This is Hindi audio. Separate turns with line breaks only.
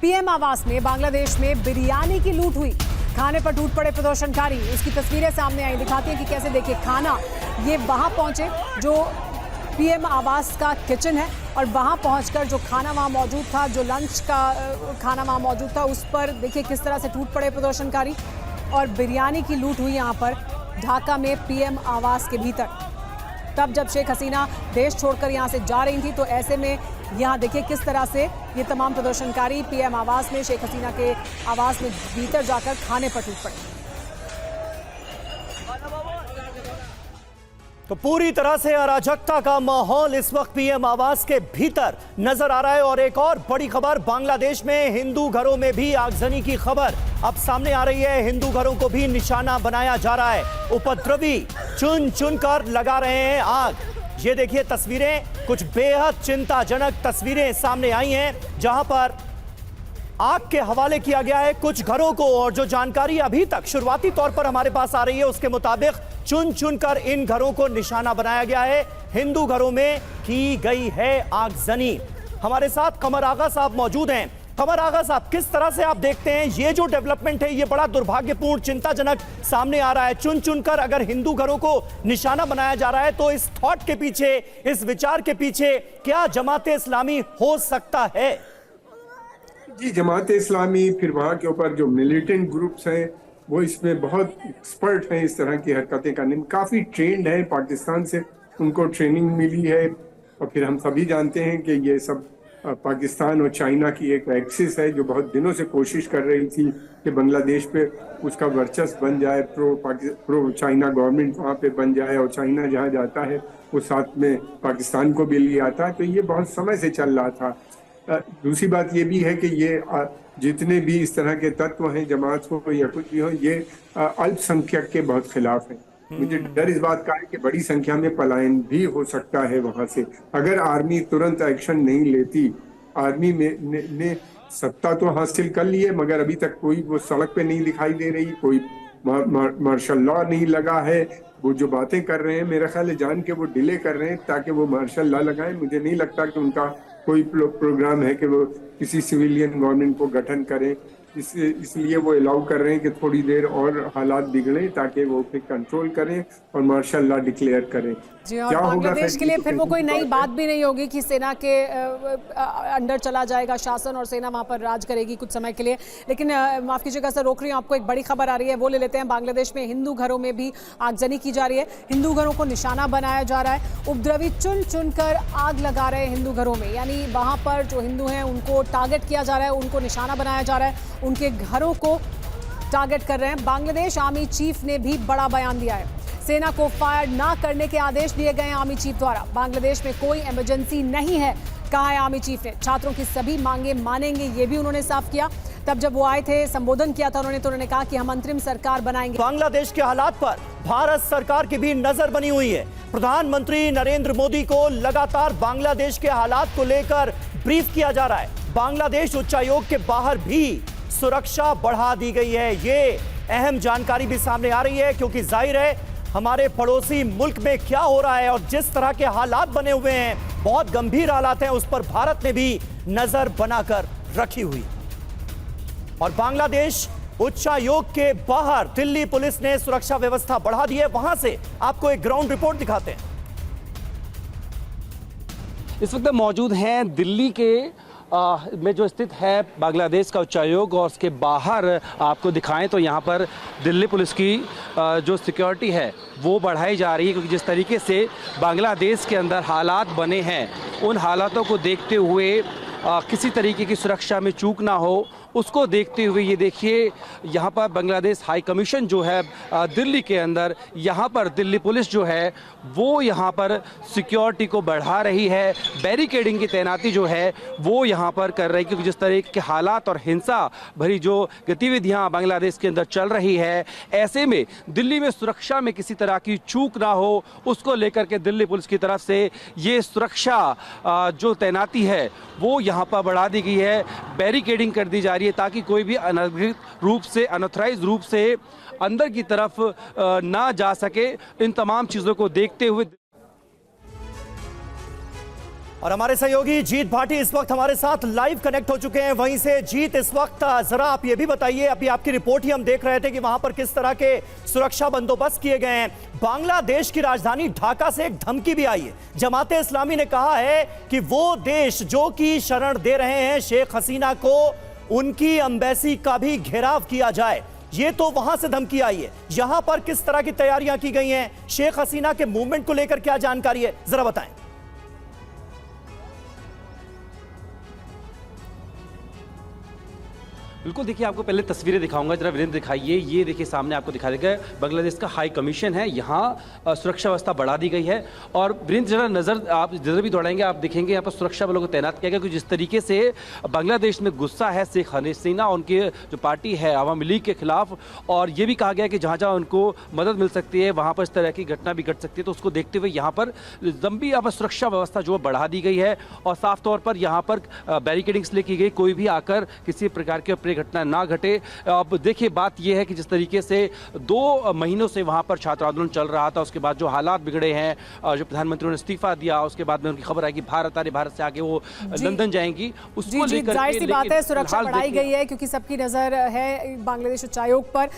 पीएम आवास में बांग्लादेश में बिरयानी की लूट हुई। खाने पर टूट पड़े प्रदर्शनकारी। उसकी तस्वीरें सामने आई, दिखाती है कि कैसे देखिए खाना ये वहां पहुंचे जो पीएम आवास का किचन है, और वहां पहुंचकर जो खाना वहां मौजूद था, जो लंच का खाना वहां मौजूद था, उस पर देखिए किस तरह से टूट पड़े प्रदर्शनकारी और बिरयानी की लूट हुई यहां पर ढाका में पीएम आवास के भीतर। तब जब शेख हसीना देश छोड़कर यहां से जा रही थी, तो ऐसे में यहां देखिए किस तरह से ये तमाम प्रदर्शनकारी पीएम आवास में, शेख हसीना के आवास में भीतर जाकर खाने पर टूट पड़े।
तो पूरी तरह से अराजकता का माहौल इस वक्त पीएम आवास के भीतर नजर आ रहा है। और एक और बड़ी खबर, बांग्लादेश में हिंदू घरों में भी आगजनी की खबर अब सामने आ रही है। हिंदू घरों को भी निशाना बनाया जा रहा है। उपद्रवी चुन चुन कर लगा रहे हैं आग। ये देखिए तस्वीरें, कुछ बेहद चिंताजनक तस्वीरें सामने आई हैं, जहां पर आग के हवाले किया गया है कुछ घरों को। और जो जानकारी अभी तक शुरुआती तौर पर हमारे पास आ रही है, उसके मुताबिक चुन चुनकर इन घरों को निशाना बनाया गया है। हिंदू घरों में की गई है आगजनी। हमारे साथ कमर आगा साहब मौजूद हैं। कमर आगा साहब, किस तरह से आप देखते हैं ये जो डेवलपमेंट है, ये बड़ा दुर्भाग्यपूर्ण, चिंताजनक सामने आ रहा है। चुन चुनकर अगर हिंदू घरों को निशाना बनाया जा रहा है, तो इस थॉट के पीछे, इस विचार के पीछे क्या जमात इस्लामी हो सकता है?
जी, जमात इस्लामी, फिर वहाँ के ऊपर जो मिलिटेंट ग्रुप्स हैं, वो इसमें बहुत एक्सपर्ट हैं इस तरह की हरकतें करने में। काफ़ी ट्रेंड है, पाकिस्तान से उनको ट्रेनिंग मिली है। और फिर हम सभी जानते हैं कि ये सब पाकिस्तान और चाइना की एक एक्सिस है, जो बहुत दिनों से कोशिश कर रही थी कि बांग्लादेश पे उसका वर्चस्व बन जाए, प्रो चाइना गवर्नमेंट वहाँ पे बन जाए, और चाइना जहाँ जाता है वो साथ में पाकिस्तान को भी ले आता है। तो ये बहुत समय से चल रहा था। दूसरी बात ये भी है कि ये जितने भी इस तरह के तत्व हैं, जमात हो या कुछ भी हो, ये अल्पसंख्यक के बहुत खिलाफ है। मुझे डर इस बात का है कि बड़ी संख्या में पलायन भी हो सकता है वहां से, अगर आर्मी तुरंत एक्शन नहीं लेती। आर्मी ने सत्ता तो हासिल कर ली है, मगर अभी तक कोई वो सड़क पे नहीं दिखाई दे रही, कोई मार्शल लॉ नहीं लगा है। वो जो बातें कर रहे हैं, मेरा ख्याल है जान के वो डिले कर रहे हैं ताकि वो मार्शल लॉ लगाएं। मुझे नहीं लगता कि उनका कोई प्रोग्राम है कि वो किसी सिविलियन गवर्नमेंट को गठन करें। इसलिए वो अलाउ कर रहे हैं कि थोड़ी देर और हालात बिगड़े ताकि वो फिर कंट्रोल करें और मार्शल लॉ डिक्लेयर करें।
जी, और बांग्लादेश के लिए फिर वो कोई नई बात भी नहीं होगी कि सेना के अंडर चला जाएगा शासन और सेना वहां पर राज करेगी कुछ समय के लिए। लेकिन माफ कीजिएगा सर, रोक रही हूँ आपको, एक बड़ी खबर आ रही है, वो ले लेते हैं। बांग्लादेश में हिंदू घरों में भी आगजनी की जा रही है। हिंदू घरों को निशाना बनाया जा रहा है। उपद्रवी चुन चुनकर आग लगा रहे हैं हिंदू घरों में, यानी वहां पर जो हिंदू हैं उनको टारगेट किया जा रहा है, उनको निशाना बनाया जा रहा है, उनके घरों को टारगेट कर रहे हैं। बांग्लादेश आर्मी चीफ ने भी बड़ा बयान दिया है। सेना को फायर ना करने के आदेश दिए गए हैं आर्मी चीफ द्वारा। बांग्लादेश में कोई इमरजेंसी नहीं है, कहा है आर्मी चीफ ने। छात्रों की सभी मांगे मानेंगे, ये भी उन्होंने साफ किया। तब जब वो आए थे, संबोधन किया था उन्होंने, तो उन्होंने कहा कि हम अंतरिम सरकार बनाएंगे।
बांग्लादेश के हालात पर भारत सरकार की भी नजर बनी हुई है। प्रधानमंत्री नरेंद्र मोदी को लगातार बांग्लादेश के हालात को लेकर ब्रीफ किया जा रहा है। बांग्लादेश उच्चायोग के बाहर भी सुरक्षा बढ़ा दी गई है। ये अहम जानकारी भी सामने आ रही है, क्योंकि जाहिर है हमारे पड़ोसी मुल्क में क्या हो रहा है और जिस तरह के हालात बने हुए हैं, बहुत गंभीर हालात हैं, उस पर भारत ने भी नजर बनाकर रखी हुई। और बांग्लादेश उच्चायोग के बाहर दिल्ली पुलिस ने सुरक्षा व्यवस्था बढ़ा दी है। वहां से आपको एक ग्राउंड रिपोर्ट दिखाते हैं।
इस वक्त मौजूद हैं दिल्ली के में जो स्थित है बांग्लादेश का उच्चायोग, और उसके बाहर आपको दिखाएं तो यहाँ पर दिल्ली पुलिस की जो सिक्योरिटी है वो बढ़ाई जा रही है, क्योंकि जिस तरीके से बांग्लादेश के अंदर हालात बने हैं, उन हालातों को देखते हुए किसी तरीके की सुरक्षा में चूक ना हो, उसको देखते हुए ये देखिए यहाँ पर बांग्लादेश हाई कमीशन जो है दिल्ली के अंदर, यहाँ पर दिल्ली पुलिस जो है वो यहाँ पर सिक्योरिटी को बढ़ा रही है। बैरिकेडिंग की तैनाती जो है वो यहाँ पर कर रही है, क्योंकि जिस तरह के हालात और हिंसा भरी जो गतिविधियाँ बांग्लादेश के अंदर चल रही है, ऐसे में दिल्ली में सुरक्षा में किसी तरह की चूक ना हो, उसको लेकर के दिल्ली पुलिस की तरफ से ये सुरक्षा जो तैनाती है वो यहाँ पर बढ़ा दी गई है। बैरिकेडिंग कर दी जा रही है ताकि कोई भी अनधिकृत रूप से, अनऑथराइज्ड रूप से अंदर की तरफ ना जा सके। इन तमाम चीज़ों को देखते हुए
और हमारे सहयोगी जीत भाटी इस वक्त हमारे साथ लाइव कनेक्ट हो चुके हैं वहीं से। जीत, इस वक्त जरा आप ये भी बताइए, अभी आपकी रिपोर्ट ही हम देख रहे थे कि वहां पर किस तरह के सुरक्षा बंदोबस्त किए गए हैं। बांग्लादेश की राजधानी ढाका से एक धमकी भी आई है। जमाते इस्लामी ने कहा है कि वो देश जो कि शरण दे रहे हैं शेख हसीना को, उनकी एम्बेसी का भी घेराव किया जाए। ये तो वहां से धमकी आई है, यहां पर किस तरह की तैयारियां की गई हैं, शेख हसीना के मूवमेंट को लेकर क्या जानकारी है, जरा बताएं।
बिल्कुल, देखिए आपको पहले तस्वीरें दिखाऊंगा, जरा वीरेंद्र दिखाइए। ये देखिए सामने आपको दिखा देगा बांग्लादेश का हाई कमीशन है, यहाँ सुरक्षा व्यवस्था बढ़ा दी गई है। और वीरेंद्र जरा नज़र आप जिधर भी दौड़ाएंगे आप देखेंगे यहाँ पर सुरक्षा बलों को तैनात किया गया, क्योंकि जिस तरीके से बांग्लादेश में गुस्सा है शेख हसीना उनके जो पार्टी है आवामी लीग के खिलाफ, और ये भी कहा गया कि जहाँ जहाँ उनको मदद मिल सकती है वहाँ पर इस तरह की घटना भी घट सकती है। तो उसको देखते हुए यहाँ पर लंबी यहाँ पर सुरक्षा व्यवस्था जो बढ़ा दी गई है, और साफ तौर पर यहाँ पर बैरिकेडिंग इसलिए की गई, कोई भी आकर किसी प्रकार की घटना ना घटे। अब देखिए बात यह है कि जिस तरीके से 2 महीनों से वहां पर छात्र आंदोलन चल रहा था, उसके बाद जो हालात बिगड़े हैं, जो प्रधानमंत्री ने इस्तीफा दिया, उसके बाद में उनकी खबर आई कि भारत आ रही, भारत से आगे वो लंदन जाएंगी, उसको लेकर
जाहिर सी बात है सुरक्षा बढ़ाई गई है क्योंकि सबकी नजर है बांग्लादेश उच्चायोग पर।